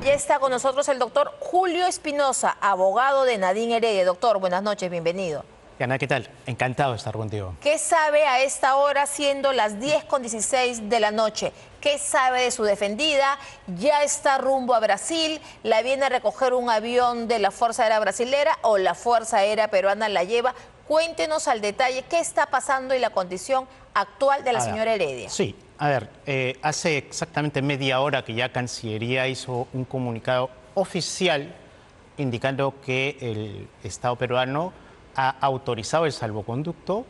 Ya está con nosotros el doctor Julio Espinosa, abogado de Nadine Heredia. Doctor, buenas noches, bienvenido. Ana, ¿qué tal? Encantado de estar contigo. ¿Qué sabe a esta hora, siendo las 10:16 de la noche? ¿Qué sabe de su defendida? ¿Ya está rumbo a Brasil? ¿La viene a recoger un avión de la Fuerza Aérea Brasilera o la Fuerza Aérea Peruana la lleva? Cuéntenos al detalle qué está pasando y la condición actual de la señora Heredia. Sí, a ver, hace exactamente media hora que ya Cancillería hizo un comunicado oficial indicando que el Estado peruano ha autorizado el salvoconducto,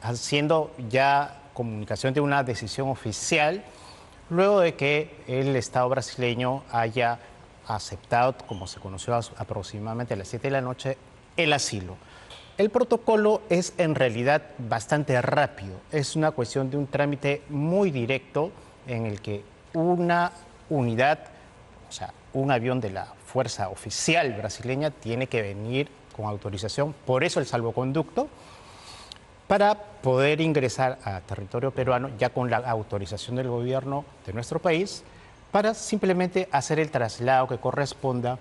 haciendo ya comunicación de una decisión oficial, luego de que el Estado brasileño haya aceptado, como se conoció aproximadamente a las 7 de la noche, el asilo. El protocolo es en realidad bastante rápido, es una cuestión de un trámite muy directo en el que una unidad, o sea, un avión de la fuerza oficial brasileña tiene que venir con autorización, por eso el salvoconducto, para poder ingresar a territorio peruano ya con la autorización del gobierno de nuestro país, para simplemente hacer el traslado que corresponda,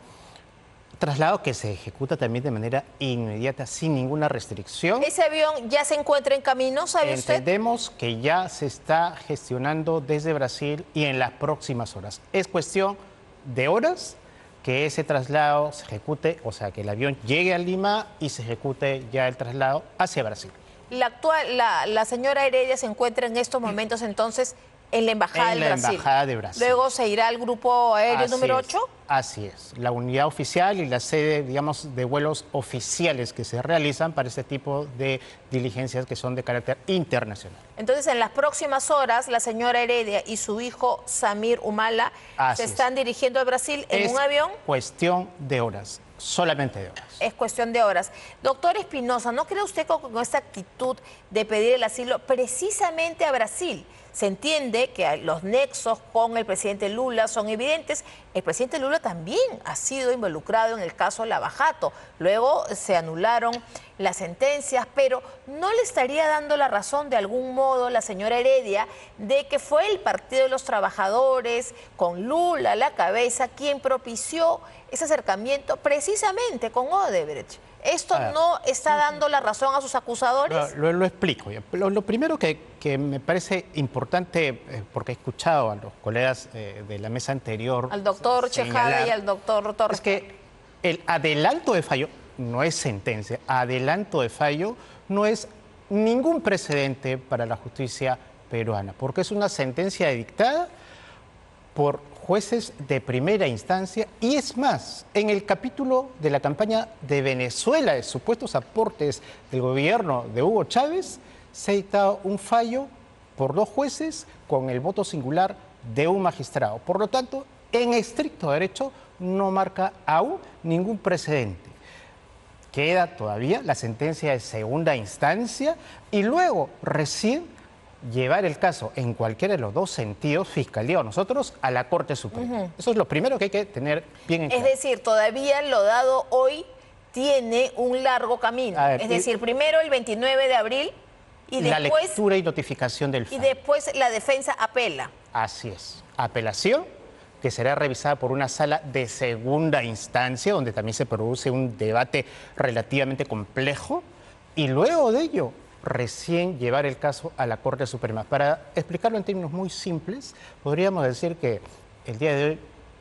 traslado que se ejecuta también de manera inmediata, sin ninguna restricción. ¿Ese avión ya se encuentra en camino, sabe usted? Entendemos que ya se está gestionando desde Brasil y en las próximas horas. Es cuestión de horas que ese traslado se ejecute, o sea, que el avión llegue a Lima y se ejecute ya el traslado hacia Brasil. La señora Heredia se encuentra en estos momentos entonces en la Embajada del Brasil. Embajada de Brasil. Luego se irá al grupo aéreo número 8. Así es, la unidad oficial y la sede, digamos, de vuelos oficiales que se realizan para este tipo de diligencias que son de carácter internacional. Entonces, en las próximas horas, la señora Heredia y su hijo Samir Humala se están dirigiendo a Brasil en un avión. Es cuestión de horas, solamente de horas. Es cuestión de horas. Doctor Espinosa, ¿no cree usted que con esta actitud de pedir el asilo precisamente a Brasil? Se entiende que los nexos con el presidente Lula son evidentes. El presidente Lula también ha sido involucrado en el caso Lava Jato. Luego se anularon las sentencias, pero ¿no le estaría dando la razón de algún modo la señora Heredia de que fue el Partido de los Trabajadores, con Lula a la cabeza, quien propició ese acercamiento precisamente con Odebrecht? ¿Esto no está dando la razón a sus acusadores? Lo explico. Lo primero que me parece importante, porque he escuchado a los colegas de la mesa anterior... Al doctor Chejade y al doctor Torres. Es que el adelanto de fallo no es sentencia. Adelanto de fallo no es ningún precedente para la justicia peruana, porque es una sentencia dictada por jueces de primera instancia, y es más, en el capítulo de la campaña de Venezuela de supuestos aportes del gobierno de Hugo Chávez, se ha dictado un fallo por 2 jueces con el voto singular de un magistrado. Por lo tanto, en estricto derecho no marca aún ningún precedente. Queda todavía la sentencia de segunda instancia y luego recién llevar el caso en cualquiera de los 2 sentidos, Fiscalía o nosotros, a la Corte Suprema. Eso es lo primero que hay que tener bien en claro. Es decir, todavía lo dado hoy tiene un largo camino. Es decir, primero el 29 de abril y la después... lectura y notificación del fallo. Y después la defensa apela. Así es. Apelación que será revisada por una sala de segunda instancia, donde también se produce un debate relativamente complejo, y luego de ello recién llevar el caso a la Corte Suprema. Para explicarlo en términos muy simples, podríamos decir que el día de hoy,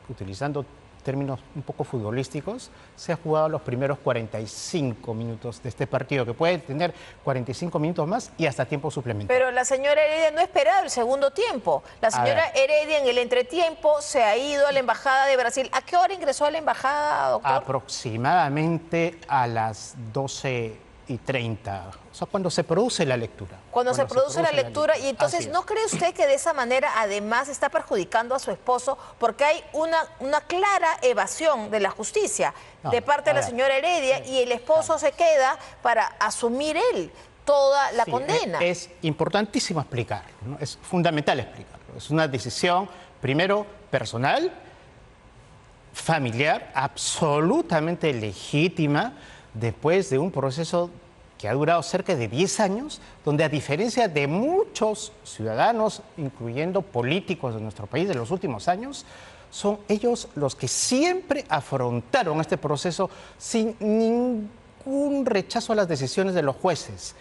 utilizando términos un poco futbolísticos, se ha jugado los primeros 45 minutos de este partido, que puede tener 45 minutos más y hasta tiempo suplementario. Pero la señora Heredia no ha esperado el segundo tiempo. La señora Heredia en el entretiempo se ha ido a la Embajada de Brasil. ¿A qué hora ingresó a la Embajada, doctor? Aproximadamente a las 12:30, o sea, cuando se produce la lectura. Cuando se produce la lectura, y entonces, ¿no cree usted que de esa manera además está perjudicando a su esposo? Porque hay una clara evasión de la justicia de parte de la señora Heredia y el esposo se queda para asumir él toda la condena. Es importantísimo explicarlo, ¿no? Es fundamental explicarlo. Es una decisión, primero, personal, familiar, absolutamente legítima, después de un proceso que ha durado cerca de 10 años, donde a diferencia de muchos ciudadanos, incluyendo políticos de nuestro país de los últimos años, son ellos los que siempre afrontaron este proceso sin ningún rechazo a las decisiones de los jueces.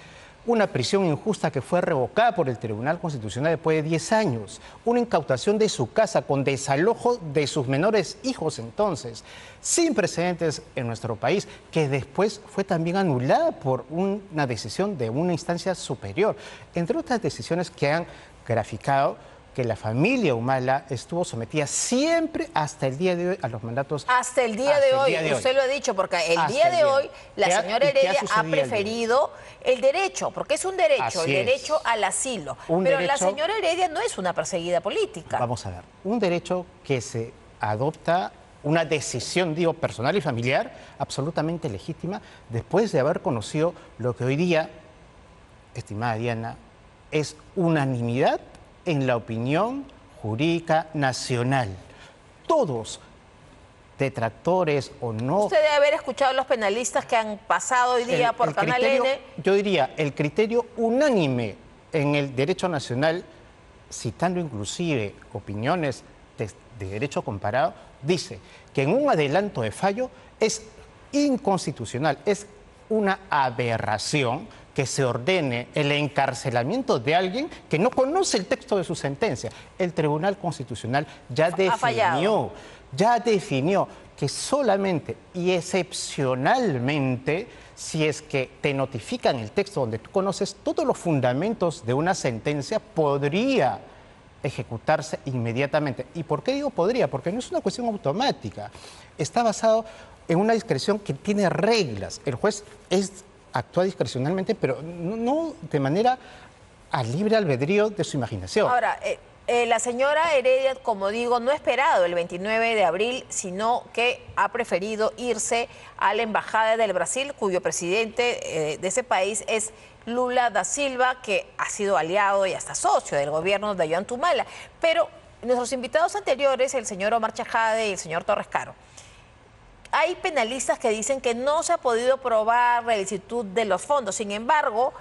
Una prisión injusta que fue revocada por el Tribunal Constitucional después de 10 años, una incautación de su casa con desalojo de sus menores hijos entonces, sin precedentes en nuestro país, que después fue también anulada por una decisión de una instancia superior, entre otras decisiones que han graficado que la familia Humala estuvo sometida siempre hasta el día de hoy a los mandatos. Hasta el día de hoy, usted lo ha dicho, porque el día de hoy la señora Heredia ha preferido el derecho, porque es un derecho, el derecho al asilo. Pero la señora Heredia no es una perseguida política. Vamos a ver, un derecho que se adopta, una decisión, digo, personal y familiar, absolutamente legítima, después de haber conocido lo que hoy día, estimada Diana, es unanimidad en la opinión jurídica nacional. Todos, detractores o no... Usted debe haber escuchado a los penalistas que han pasado hoy día por Canal N. Yo diría, el criterio unánime en el derecho nacional, citando inclusive opiniones de derecho comparado, dice que en un adelanto de fallo es inconstitucional, es una aberración que se ordene el encarcelamiento de alguien que no conoce el texto de su sentencia. El Tribunal Constitucional ya definió que solamente y excepcionalmente, si es que te notifican el texto donde tú conoces todos los fundamentos de una sentencia, podría ejecutarse inmediatamente. ¿Y por qué digo podría? Porque no es una cuestión automática. Está basado en una discreción que tiene reglas. El juez actúa discrecionalmente, pero no de manera al libre albedrío de su imaginación. Ahora, la señora Heredia, como digo, no ha esperado el 29 de abril, sino que ha preferido irse a la Embajada del Brasil, cuyo presidente de ese país es Lula da Silva, que ha sido aliado y hasta socio del gobierno de Ollanta Humala. Pero nuestros invitados anteriores, el señor Omar Chajade y el señor Torres Caro, hay penalistas que dicen que no se ha podido probar la ilicitud de los fondos. Sin embargo,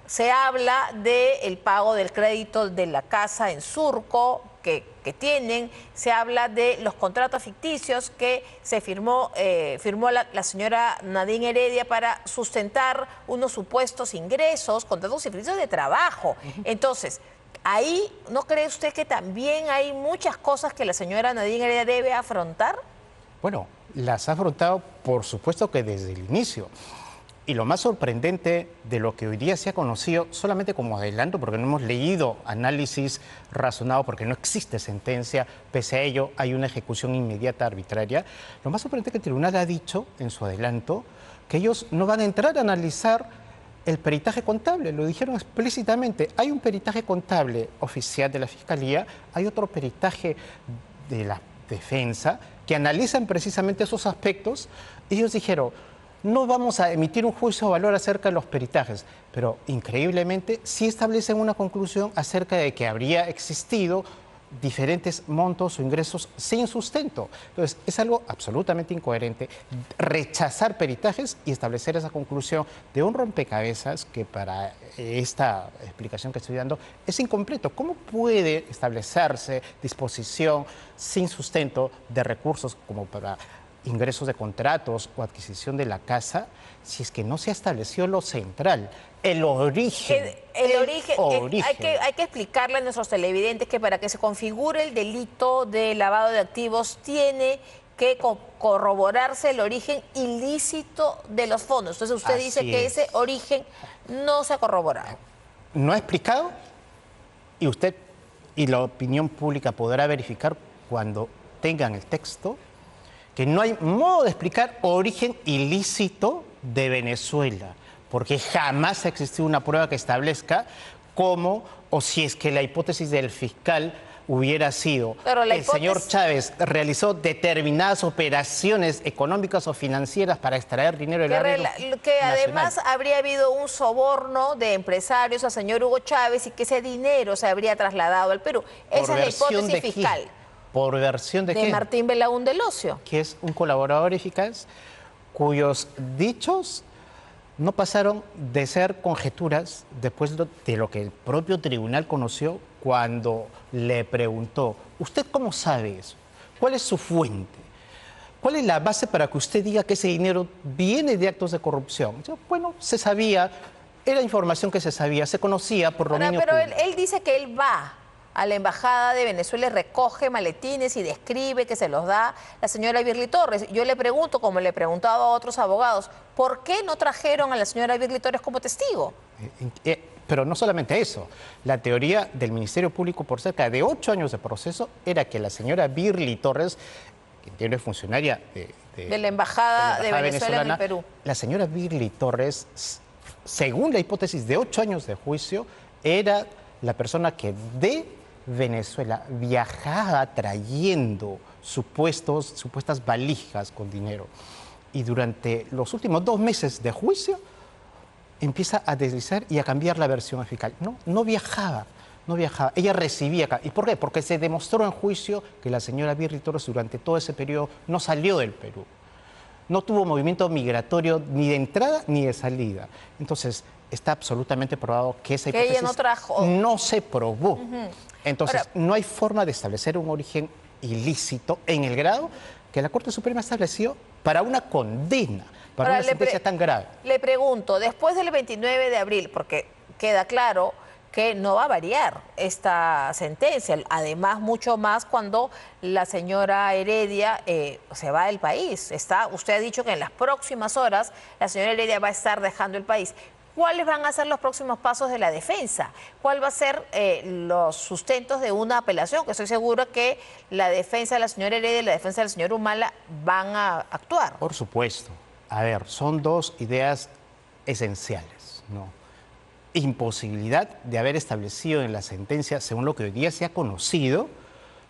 se habla del pago del crédito de la casa en Surco que tienen, se habla de los contratos ficticios que se firmó la señora Nadine Heredia para sustentar unos supuestos ingresos, contratos ficticios de trabajo. Entonces, ahí, ¿no cree usted que también hay muchas cosas que la señora Nadine Heredia debe afrontar? Bueno, las ha afrontado, por supuesto que desde el inicio. Y lo más sorprendente de lo que hoy día se ha conocido, solamente como adelanto, porque no hemos leído análisis razonado, porque no existe sentencia, pese a ello hay una ejecución inmediata arbitraria. Lo más sorprendente es que el tribunal ha dicho, en su adelanto, que ellos no van a entrar a analizar el peritaje contable, lo dijeron explícitamente. Hay un peritaje contable oficial de la Fiscalía, hay otro peritaje de la defensa, que analizan precisamente esos aspectos. Ellos dijeron, no vamos a emitir un juicio de valor acerca de los peritajes, pero increíblemente sí establecen una conclusión acerca de que habría existido diferentes montos o ingresos sin sustento. Entonces, es algo absolutamente incoherente rechazar peritajes y establecer esa conclusión de un rompecabezas que para esta explicación que estoy dando es incompleto. ¿Cómo puede establecerse disposición sin sustento de recursos como para ingresos de contratos o adquisición de la casa si es que no se ha establecido lo central? El origen. El origen. Hay que explicarle a nuestros televidentes que para que se configure el delito de lavado de activos tiene que corroborarse el origen ilícito de los fondos. Entonces usted dice que ese origen no se ha corroborado. No ha explicado y usted y la opinión pública podrá verificar cuando tengan el texto que no hay modo de explicar origen ilícito de Venezuela, porque jamás ha existido una prueba que establezca cómo o si es que la hipótesis del fiscal hubiera sido el señor Chávez realizó determinadas operaciones económicas o financieras para extraer dinero del área que además habría habido un soborno de empresarios al señor Hugo Chávez y que ese dinero se habría trasladado al Perú. Esa es la hipótesis fiscal. ¿Por versión de qué? De Martín Belaún del Ocio. Que es un colaborador eficaz cuyos dichos no pasaron de ser conjeturas después de lo que el propio tribunal conoció cuando le preguntó, ¿usted cómo sabe eso? ¿Cuál es su fuente? ¿Cuál es la base para que usted diga que ese dinero viene de actos de corrupción? Bueno, se sabía, era información que se sabía, se conocía por dominio Pero público. él dice que él va a la Embajada de Venezuela y recoge maletines y describe que se los da la señora Birly Torres. Yo le pregunto, como le he preguntado a otros abogados, ¿por qué no trajeron a la señora Birly Torres como testigo? Pero no solamente eso, la teoría del Ministerio Público por cerca de 8 años de proceso era que la señora Birly Torres, que tiene funcionaria de la Embajada de Venezuela en el Perú. La señora Birly Torres, según la hipótesis de 8 años de juicio, era la persona que de Venezuela viajaba trayendo supuestas valijas con dinero. Y durante los últimos 2 meses de juicio empieza a deslizar y a cambiar la versión fiscal. No viajaba. Ella recibía acá. ¿Y por qué? Porque se demostró en juicio que la señora Birly Torres durante todo ese periodo no salió del Perú. No tuvo movimiento migratorio ni de entrada ni de salida. Entonces, está absolutamente probado que esa hipótesis ella no trajo. No se probó. Entonces, no hay forma de establecer un origen ilícito en el grado que la Corte Suprema estableció para una condena, para una sentencia tan grave. Le pregunto, después del 29 de abril, porque queda claro que no va a variar esta sentencia, además mucho más cuando la señora Heredia se va del país. Usted ha dicho que en las próximas horas la señora Heredia va a estar dejando el país. ¿Cuáles van a ser los próximos pasos de la defensa? ¿Cuál va a ser los sustentos de una apelación? Que estoy seguro que la defensa de la señora Heredia y la defensa del señor Humala van a actuar. Por supuesto. A ver, son 2 ideas esenciales, ¿no? Imposibilidad de haber establecido en la sentencia, según lo que hoy día se ha conocido,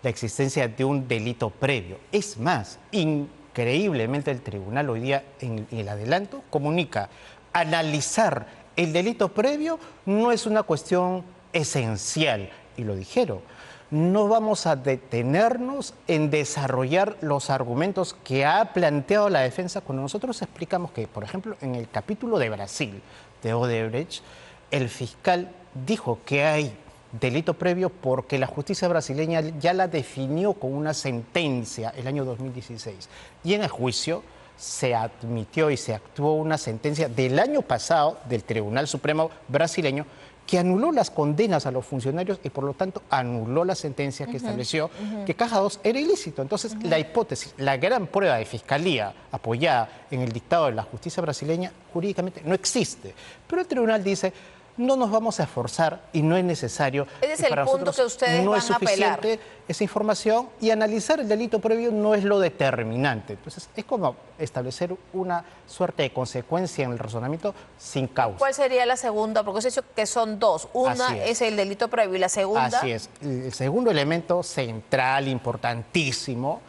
la existencia de un delito previo. Es más, increíblemente el tribunal hoy día en el adelanto comunica: analizar el delito previo no es una cuestión esencial. Y lo dijeron, no vamos a detenernos en desarrollar los argumentos que ha planteado la defensa cuando nosotros explicamos que, por ejemplo, en el capítulo de Brasil, de Odebrecht, el fiscal dijo que hay delito previo porque la justicia brasileña ya la definió con una sentencia el año 2016. Y en el juicio se admitió y se actuó una sentencia del año pasado del Tribunal Supremo brasileño que anuló las condenas a los funcionarios y por lo tanto anuló la sentencia que estableció que Caja 2 era ilícito. Entonces la hipótesis, la gran prueba de fiscalía apoyada en el dictado de la justicia brasileña jurídicamente no existe. Pero el tribunal dice: no nos vamos a esforzar y no es necesario. Ese es el punto que ustedes no van es suficiente a apelar. Esa información, y analizar el delito previo no es lo determinante. Entonces, es como establecer una suerte de consecuencia en el razonamiento sin causa. ¿Cuál sería la segunda? Porque usted dice que son 2. Una es el delito previo y la segunda. Así es. El segundo elemento central, importantísimo,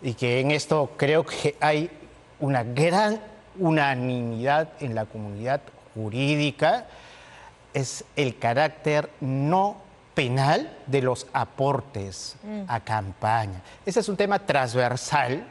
y que en esto creo que hay una gran unanimidad en la comunidad jurídica, es el carácter no penal de los aportes a campaña. Ese es un tema transversal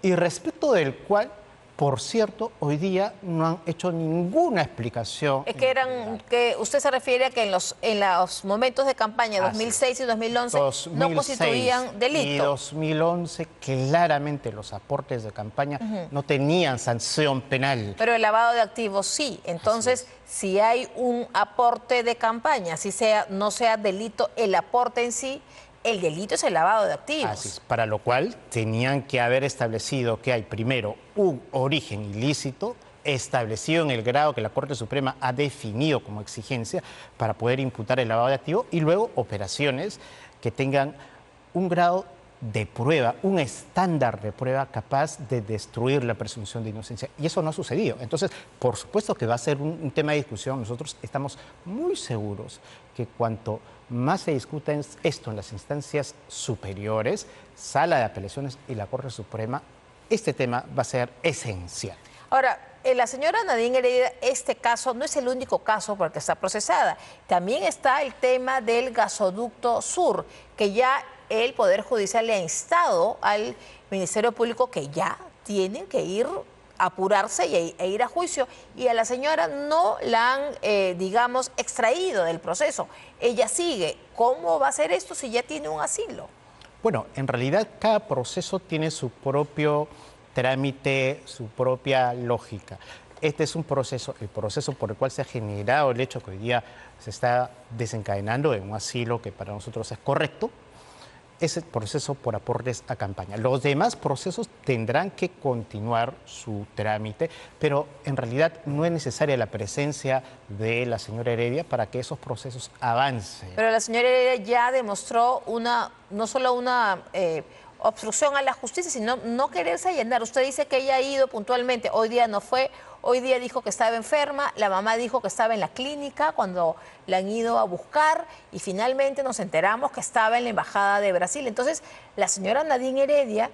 y respecto del cual, por cierto, hoy día no han hecho ninguna explicación. Es que usted se refiere a que en los momentos de campaña 2006 y 2011 no constituían delito. Y 2011 claramente los aportes de campaña no tenían sanción penal. Pero el lavado de activos sí. Entonces, si hay un aporte de campaña, no sea delito el aporte en sí, el delito es el lavado de activos. Así es, para lo cual tenían que haber establecido que hay primero un origen ilícito establecido en el grado que la Corte Suprema ha definido como exigencia para poder imputar el lavado de activos, y luego operaciones que tengan un grado de prueba, un estándar de prueba capaz de destruir la presunción de inocencia. Y eso no ha sucedido. Entonces, por supuesto que va a ser un tema de discusión. Nosotros estamos muy seguros que cuanto más se discuta esto en las instancias superiores, Sala de Apelaciones y la Corte Suprema, este tema va a ser esencial. Ahora, la señora Nadine Heredia, este caso no es el único caso por el que está procesada. También está el tema del gasoducto sur, que ya el Poder Judicial le ha instado al Ministerio Público que ya tiene que apurarse e ir a juicio. Y a la señora no la han, digamos, extraído del proceso. Ella sigue. ¿Cómo va a ser esto si ya tiene un asilo? Bueno, en realidad cada proceso tiene su propio trámite, su propia lógica. Este es un proceso, el proceso por el cual se ha generado el hecho que hoy día se está desencadenando en un asilo que para nosotros es correcto, es el proceso por aportes a campaña. Los demás procesos tendrán que continuar su trámite, pero en realidad no es necesaria la presencia de la señora Heredia para que esos procesos avancen. Pero la señora Heredia ya demostró no solo una obstrucción a la justicia, sino no quererse allanar. Usted dice que ella ha ido puntualmente, hoy día no fue, hoy día dijo que estaba enferma, la mamá dijo que estaba en la clínica cuando la han ido a buscar y finalmente nos enteramos que estaba en la Embajada de Brasil. Entonces, la señora Nadine Heredia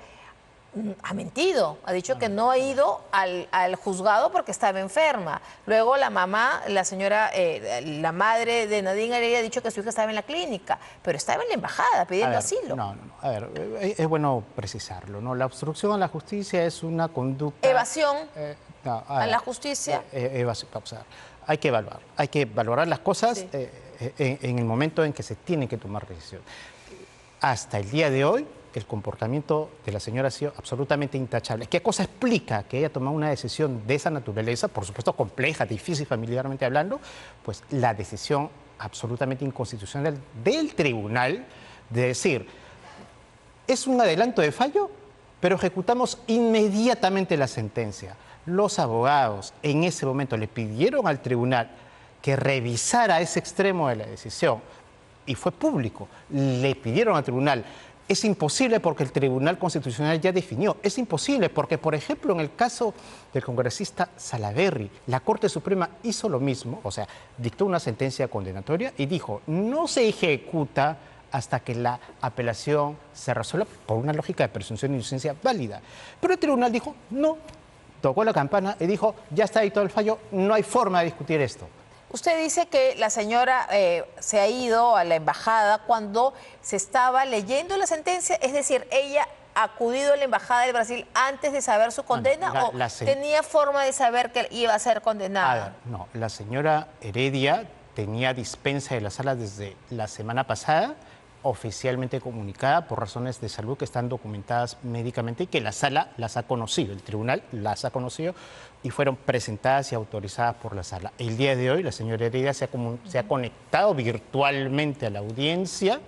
ha mentido, ha dicho que no ha ido al juzgado porque estaba enferma. Luego la mamá, la señora, la madre de Nadine Heredia ha dicho que su hija estaba en la clínica, pero estaba en la embajada pidiendo asilo. No. A ver, es bueno precisarlo, ¿no? La obstrucción a la justicia es una conducta... Evasión a la justicia. Evasión, vamos a ver. Hay que valorar las cosas Sí. En el momento en que se tienen que tomar decisiones. Hasta el día de hoy, el comportamiento de la señora ha sido absolutamente intachable. ¿Qué cosa explica que ella tomado una decisión de esa naturaleza, por supuesto compleja, difícil familiarmente hablando? Pues la decisión absolutamente inconstitucional del tribunal de decir, es un adelanto de fallo, pero ejecutamos inmediatamente la sentencia. Los abogados en ese momento le pidieron al tribunal que revisara ese extremo de la decisión y fue público. Le pidieron al tribunal. Es imposible porque el Tribunal Constitucional ya definió. Es imposible porque, por ejemplo, en el caso del congresista Salaverry, la Corte Suprema hizo lo mismo, o sea, dictó una sentencia condenatoria y dijo, no se ejecuta hasta que la apelación se resuelva por una lógica de presunción de inocencia válida. Pero el tribunal dijo, no, tocó la campana y dijo, ya está dictado el fallo, no hay forma de discutir esto. Usted dice que la señora se ha ido a la embajada cuando se estaba leyendo la sentencia, es decir, ella ha acudido a la embajada de Brasil antes de saber su condena tenía forma de saber que iba a ser condenada. A ver, no, la señora Heredia tenía dispensa de la sala desde la semana pasada, oficialmente comunicada por razones de salud que están documentadas médicamente y que la sala las ha conocido, el tribunal las ha conocido y fueron presentadas y autorizadas por la sala. El día de hoy la señora Heredia se ha conectado virtualmente a la audiencia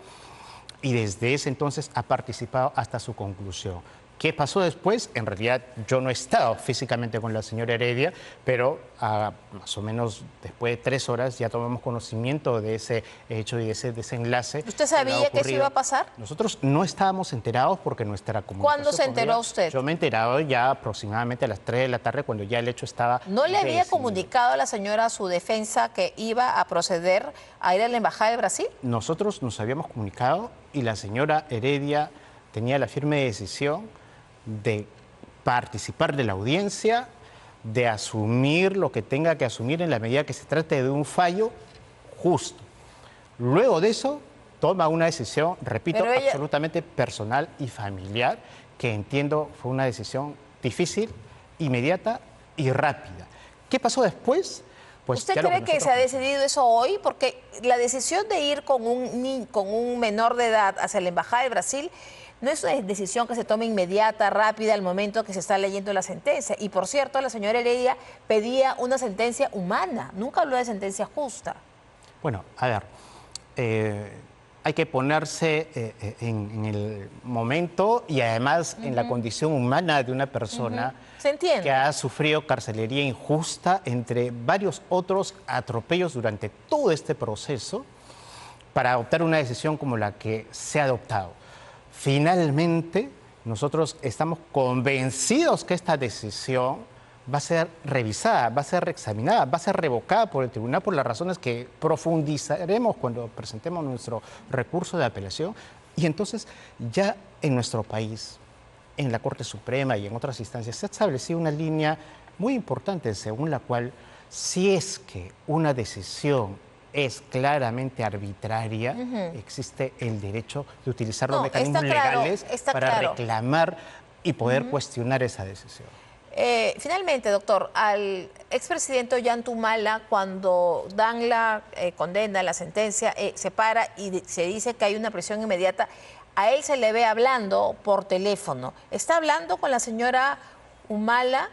y desde ese entonces ha participado hasta su conclusión. ¿Qué pasó después? En realidad yo no he estado físicamente con la señora Heredia, pero más o menos después de 3 horas ya tomamos conocimiento de ese hecho y de ese desenlace. ¿Usted sabía que eso iba a pasar? Nosotros no estábamos enterados porque nuestra comunicación... ¿Cuándo se enteró usted? Yo me he enterado ya aproximadamente a las 3 de la tarde cuando ya el hecho estaba... ¿No le había comunicado a la señora a su defensa que iba a proceder a ir a la Embajada de Brasil? Nosotros nos habíamos comunicado y la señora Heredia tenía la firme decisión de participar de la audiencia, de asumir lo que tenga que asumir en la medida que se trate de un fallo justo. Luego de eso, toma una decisión, repito, absolutamente personal y familiar, que entiendo fue una decisión difícil, inmediata y rápida. ¿Qué pasó después? Pues ¿usted cree que se ha decidido eso hoy? Porque la decisión de ir con un menor de edad hacia la Embajada de Brasil no es una decisión que se tome inmediata, rápida, al momento que se está leyendo la sentencia. Y por cierto, la señora Heredia pedía una sentencia humana, nunca habló de sentencia justa. Bueno, a ver, hay que ponerse en el momento y además en la condición humana de una persona que ha sufrido carcelería injusta, entre varios otros atropellos durante todo este proceso, para adoptar una decisión como la que se ha adoptado. Finalmente, nosotros estamos convencidos que esta decisión va a ser revisada, va a ser reexaminada, va a ser revocada por el tribunal por las razones que profundizaremos cuando presentemos nuestro recurso de apelación. Y entonces ya en nuestro país, en la Corte Suprema y en otras instancias, se ha establecido una línea muy importante según la cual si es que una decisión es claramente arbitraria, existe el derecho de utilizar los mecanismos legales para reclamar y poder cuestionar esa decisión. Finalmente, doctor, al expresidente Ollanta, cuando dan la condena, la sentencia, se para y se dice que hay una prisión inmediata. a él se le ve hablando por teléfono. ¿Está hablando con la señora Humala,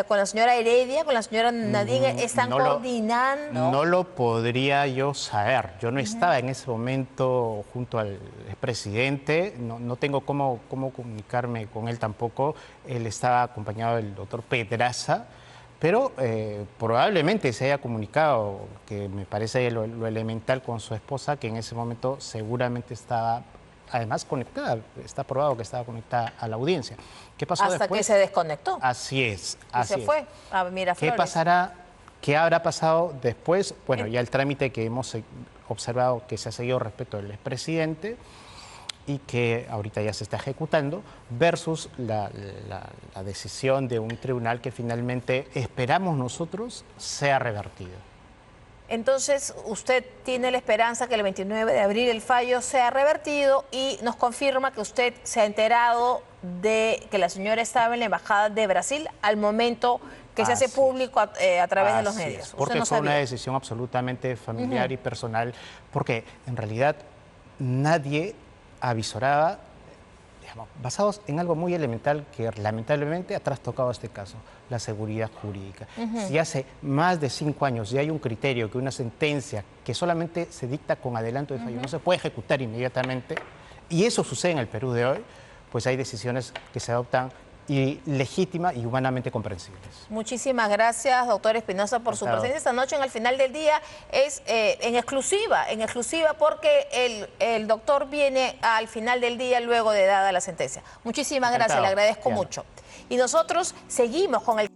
con la señora Heredia, con la señora Nadine? ¿Están coordinando? No lo podría yo saber. Yo no estaba en ese momento junto al expresidente. No tengo cómo comunicarme con él tampoco. Él estaba acompañado del doctor Pedraza. Pero probablemente se haya comunicado, que me parece lo elemental, con su esposa, que en ese momento seguramente estaba, además, conectada. Está probado que estaba conectada a la audiencia. ¿Qué pasó Hasta después? que se desconectó. Así es. Y se fue a Miraflores. ¿Qué pasará? ¿Qué habrá pasado después? Bueno, ya el trámite que hemos observado que se ha seguido respecto del expresidente y que ahorita ya se está ejecutando, versus la decisión de un tribunal que finalmente esperamos nosotros sea revertido. Entonces, usted tiene la esperanza que el 29 de abril el fallo sea revertido y nos confirma que usted se ha enterado de que la señora estaba en la Embajada de Brasil al momento que se hace público a través de los medios. Porque fue una decisión absolutamente familiar y personal, porque en realidad nadie avisoraba, digamos, basados en algo muy elemental que lamentablemente ha trastocado este caso, la seguridad jurídica. Si hace más de 5 años ya hay un criterio, que una sentencia que solamente se dicta con adelanto de fallo no se puede ejecutar inmediatamente, y eso sucede en el Perú de hoy, pues hay decisiones que se adoptan legítimas y humanamente comprensibles. Muchísimas gracias, doctor Espinosa, por su presencia esta noche. En el final del día es en exclusiva, porque el doctor viene al final del día luego de dada la sentencia. Muchísimas gracias, le agradezco mucho. Y nosotros seguimos con el...